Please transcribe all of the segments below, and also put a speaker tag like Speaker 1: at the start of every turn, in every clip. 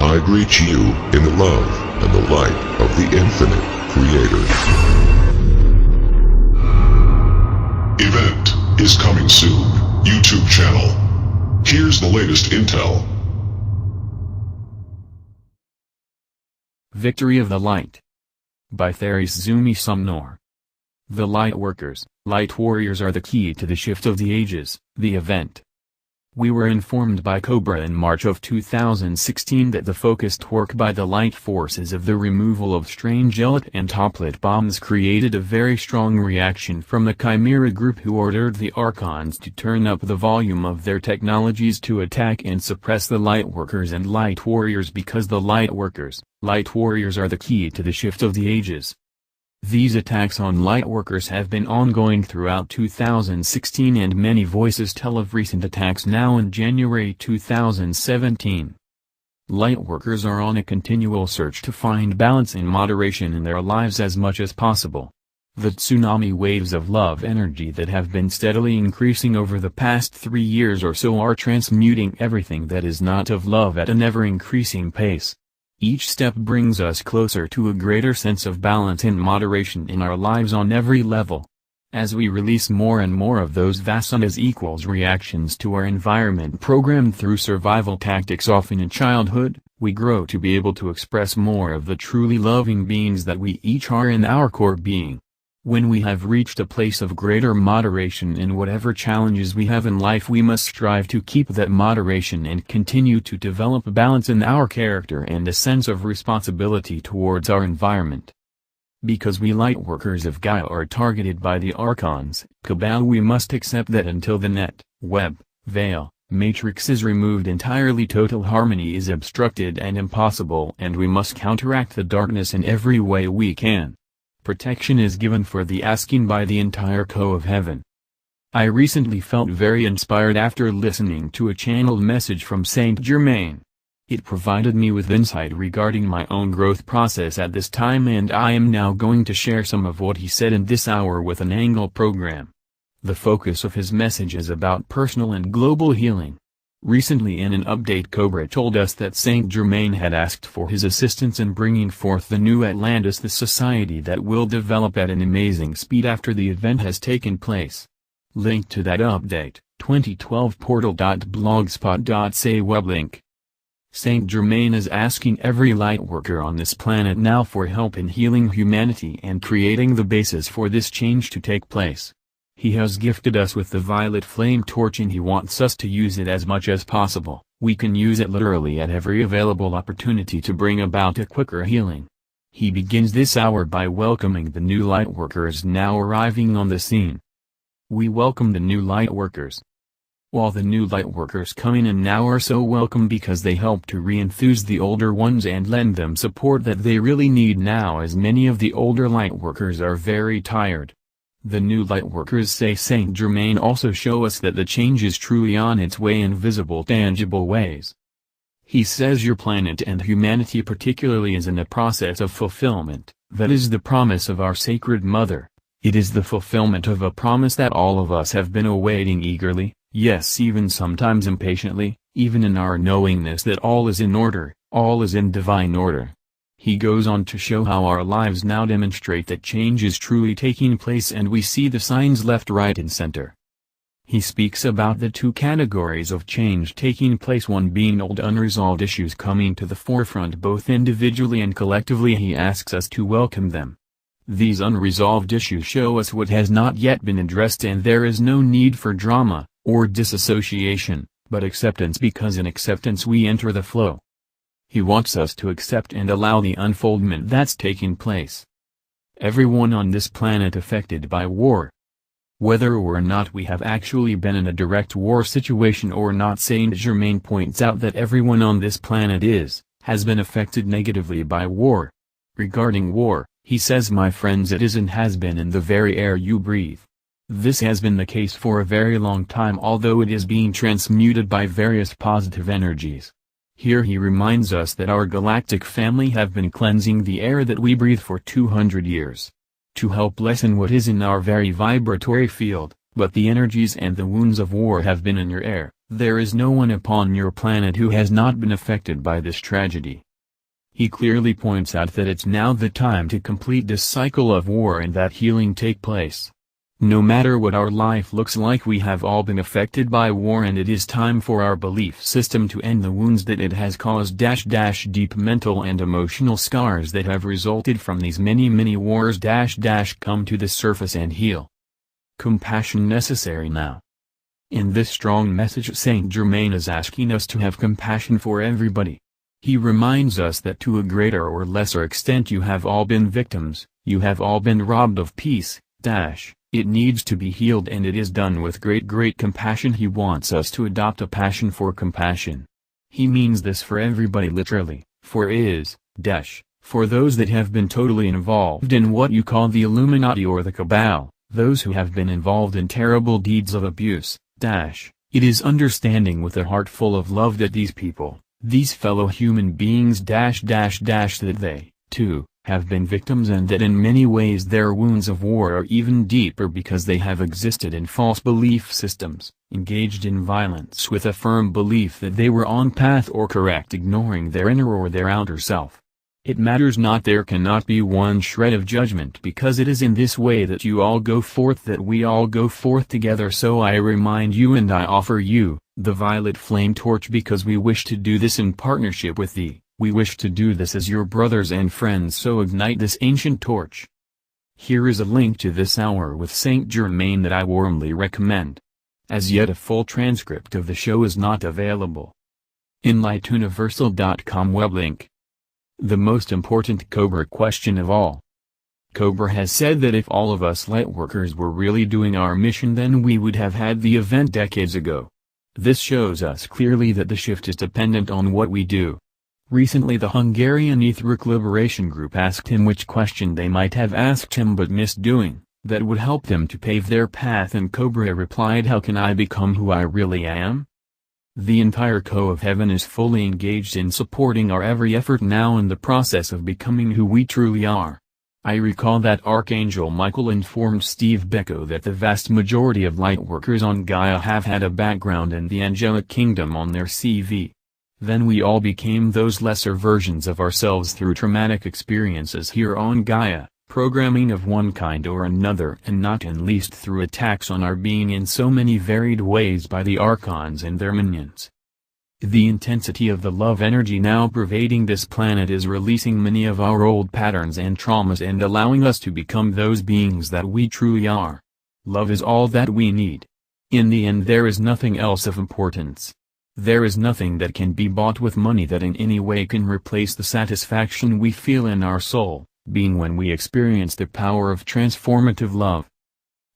Speaker 1: I greet you in the love and the light of the infinite Creator. Event is coming soon. YouTube channel. Here's the latest intel.
Speaker 2: Victory of the Light by Therese Zumi Sumnor. The Lightworkers, Light Warriors are the key to the shift of the ages, the event. We were informed by Cobra in March of 2016 that the focused work by the light forces of the removal of strange Ellet and Toplet bombs created a very strong reaction from the Chimera group, who ordered the Archons to turn up the volume of their technologies to attack and suppress the Lightworkers and Light Warriors, because the Lightworkers, Light Warriors are the key to the shift of the ages. These attacks on Lightworkers have been ongoing throughout 2016, and many voices tell of recent attacks now in January 2017. Lightworkers are on a continual search to find balance and moderation in their lives as much as possible. The tsunami waves of love energy that have been steadily increasing over the past 3 years or so are transmuting everything that is not of love at an ever-increasing pace. Each step brings us closer to a greater sense of balance and moderation in our lives on every level. As we release more and more of those vasanas equals reactions to our environment programmed through survival tactics often in childhood, we grow to be able to express more of the truly loving beings that we each are in our core being. When we have reached a place of greater moderation in whatever challenges we have in life, we must strive to keep that moderation and continue to develop balance in our character and a sense of responsibility towards our environment. Because we Lightworkers of Gaia are targeted by the Archons, Cabal, we must accept that until the net, web, veil, matrix is removed entirely, total harmony is obstructed and impossible, and we must counteract the darkness in every way we can. Protection is given for the asking by the entire Co of Heaven. I recently felt very inspired after listening to a channeled message from Saint Germain. It provided me with insight regarding my own growth process at this time, and I am now going to share some of what he said in this hour with an angle program. The focus of his message is about personal and global healing. Recently in an update, Cobra told us that Saint Germain had asked for his assistance in bringing forth the new Atlantis, the society that will develop at an amazing speed after the event has taken place. Link to that update, 2012portal.blogspot.ca weblink. Saint Germain is asking every Lightworker on this planet now for help in healing humanity and creating the basis for this change to take place. He has gifted us with the violet flame torch, and he wants us to use it as much as possible. We can use it literally at every available opportunity to bring about a quicker healing. He begins this hour by welcoming the new Lightworkers now arriving on the scene. We welcome the new Lightworkers. While the new Lightworkers coming in now are so welcome because they help to re-enthuse the older ones and lend them support that they really need now, as many of the older Lightworkers are very tired. The new Lightworkers, say Saint Germain, also show us that the change is truly on its way in visible, tangible ways. He says your planet and humanity particularly is in a process of fulfillment. That is the promise of our Sacred Mother. It is the fulfillment of a promise that all of us have been awaiting eagerly, yes, even sometimes impatiently, even in our knowingness that all is in order, all is in divine order. He goes on to show how our lives now demonstrate that change is truly taking place, and we see the signs left, right and center. He speaks about the two categories of change taking place, one being old unresolved issues coming to the forefront both individually and collectively. He asks us to welcome them. These unresolved issues show us what has not yet been addressed, and there is no need for drama or disassociation, but acceptance, because in acceptance we enter the flow. He wants us to accept and allow the unfoldment that's taking place. Everyone on this planet affected by war. Whether or not we have actually been in a direct war situation or not, Saint Germain points out that everyone on this planet has been affected negatively by war. Regarding war, he says, my friends, it is and has been in the very air you breathe. This has been the case for a very long time, although it is being transmuted by various positive energies. Here he reminds us that our galactic family have been cleansing the air that we breathe for 200 years. To help lessen what is in our very vibratory field, but the energies and the wounds of war have been in your air, There is no one upon your planet who has not been affected by this tragedy. He clearly points out that it's now the time to complete this cycle of war and that healing take place. No matter what our life looks like, we have all been affected by war, and it is time for our belief system to end the wounds that it has caused. Deep mental and emotional scars that have resulted from these many wars come to the surface and heal. Compassion necessary now. In this strong message, Saint Germain is asking us to have compassion for everybody. He reminds us that to a greater or lesser extent you have all been victims, you have all been robbed of peace. It needs to be healed, and it is done with great compassion. He wants us to adopt a passion for compassion. He means this for everybody literally, for those that have been totally involved in what you call the Illuminati or the Cabal, those who have been involved in terrible deeds of abuse. It is understanding with a heart full of love that these people, these fellow human beings that they, too, have been victims, and that in many ways their wounds of war are even deeper because they have existed in false belief systems, engaged in violence with a firm belief that they were on path or correct, ignoring their inner or their outer self. It matters not, there cannot be one shred of judgment, because it is in this way that you all go forth, that we all go forth together. So I remind you and I offer you, the violet flame torch, because we wish to do this in partnership with thee. We wish to do this as your brothers and friends, so ignite this ancient torch. Here is a link to this hour with Saint Germain that I warmly recommend. As yet a full transcript of the show is not available. Enlightuniversal.com web link. The most important Cobra question of all. Cobra has said that if all of us lightworkers were really doing our mission, then we would have had the event decades ago. This shows us clearly that the shift is dependent on what we do. Recently the Hungarian Etheric Liberation Group asked him which question they might have asked him but missed doing, that would help them to pave their path, and Cobra replied, how can I become who I really am? The entire Co of Heaven is fully engaged in supporting our every effort now in the process of becoming who we truly are. I recall that Archangel Michael informed Steve Biko that the vast majority of lightworkers on Gaia have had a background in the angelic kingdom on their CV. Then we all became those lesser versions of ourselves through traumatic experiences here on Gaia, programming of one kind or another, and not least through attacks on our being in so many varied ways by the Archons and their minions. The intensity of the love energy now pervading this planet is releasing many of our old patterns and traumas and allowing us to become those beings that we truly are. Love is all that we need. In the end, there is nothing else of importance. There is nothing that can be bought with money that in any way can replace the satisfaction we feel in our soul, being when we experience the power of transformative love.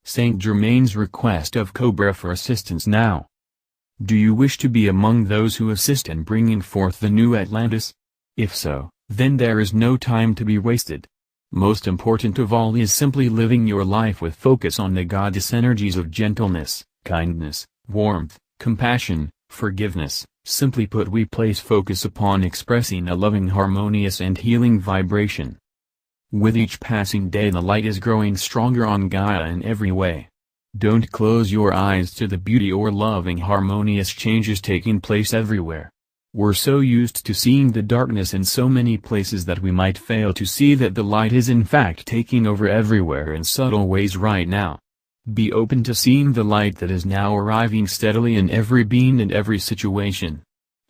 Speaker 2: Saint Germain's request of Cobra for assistance now. Do you wish to be among those who assist in bringing forth the new Atlantis? If so, then there is no time to be wasted. Most important of all is simply living your life with focus on the goddess energies of gentleness, kindness, warmth, compassion, forgiveness. Simply put, we place focus upon expressing a loving, harmonious and healing vibration. With each passing day the light is growing stronger on Gaia in every way. Don't close your eyes to the beauty or loving harmonious changes taking place everywhere. We're so used to seeing the darkness in so many places that we might fail to see that the light is in fact taking over everywhere in subtle ways right now. Be open to seeing the light that is now arriving steadily in every being and every situation.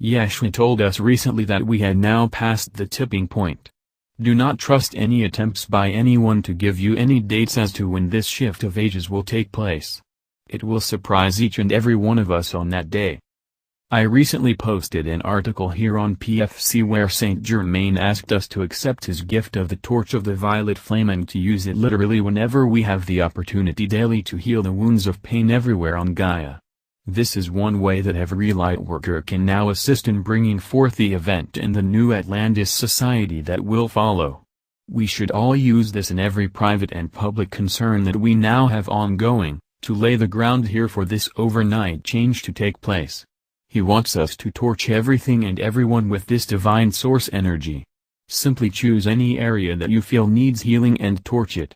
Speaker 2: Yeshua told us recently that we had now passed the tipping point. Do not trust any attempts by anyone to give you any dates as to when this shift of ages will take place. It will surprise each and every one of us on that day. I recently posted an article here on PFC where Saint Germain asked us to accept his gift of the torch of the violet flame and to use it literally whenever we have the opportunity daily to heal the wounds of pain everywhere on Gaia. This is one way that every lightworker can now assist in bringing forth the event in the new Atlantis society that will follow. We should all use this in every private and public concern that we now have ongoing, to lay the ground here for this overnight change to take place. He wants us to torch everything and everyone with this divine source energy. Simply choose any area that you feel needs healing and torch it.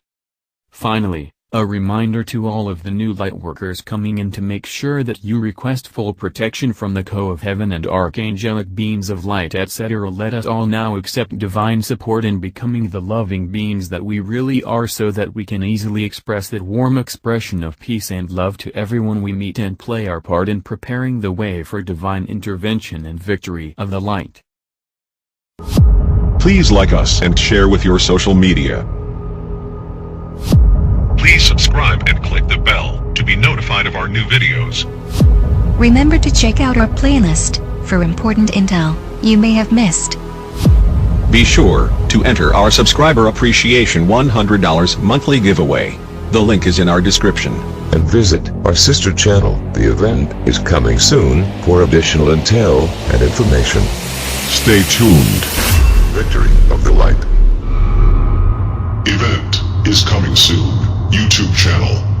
Speaker 2: Finally, A reminder to all of the new lightworkers coming in to make sure that you request full protection from the Co of Heaven and archangelic beings of light, etc. Let us all now accept divine support in becoming the loving beings that we really are, so that we can easily express that warm expression of peace and love to everyone we meet, and play our part in preparing the way for divine intervention and victory of the light.
Speaker 1: Please like us and share with your social media. Please subscribe and click the bell to be notified of our new videos.
Speaker 3: Remember to check out our playlist for important intel you may have missed.
Speaker 4: Be sure to enter our subscriber appreciation $100 monthly giveaway. The link is in our description.
Speaker 5: And visit our sister channel. The event is coming soon for additional intel and information.
Speaker 1: Stay tuned.
Speaker 5: Victory of the Light.
Speaker 1: Event is coming soon. YouTube channel.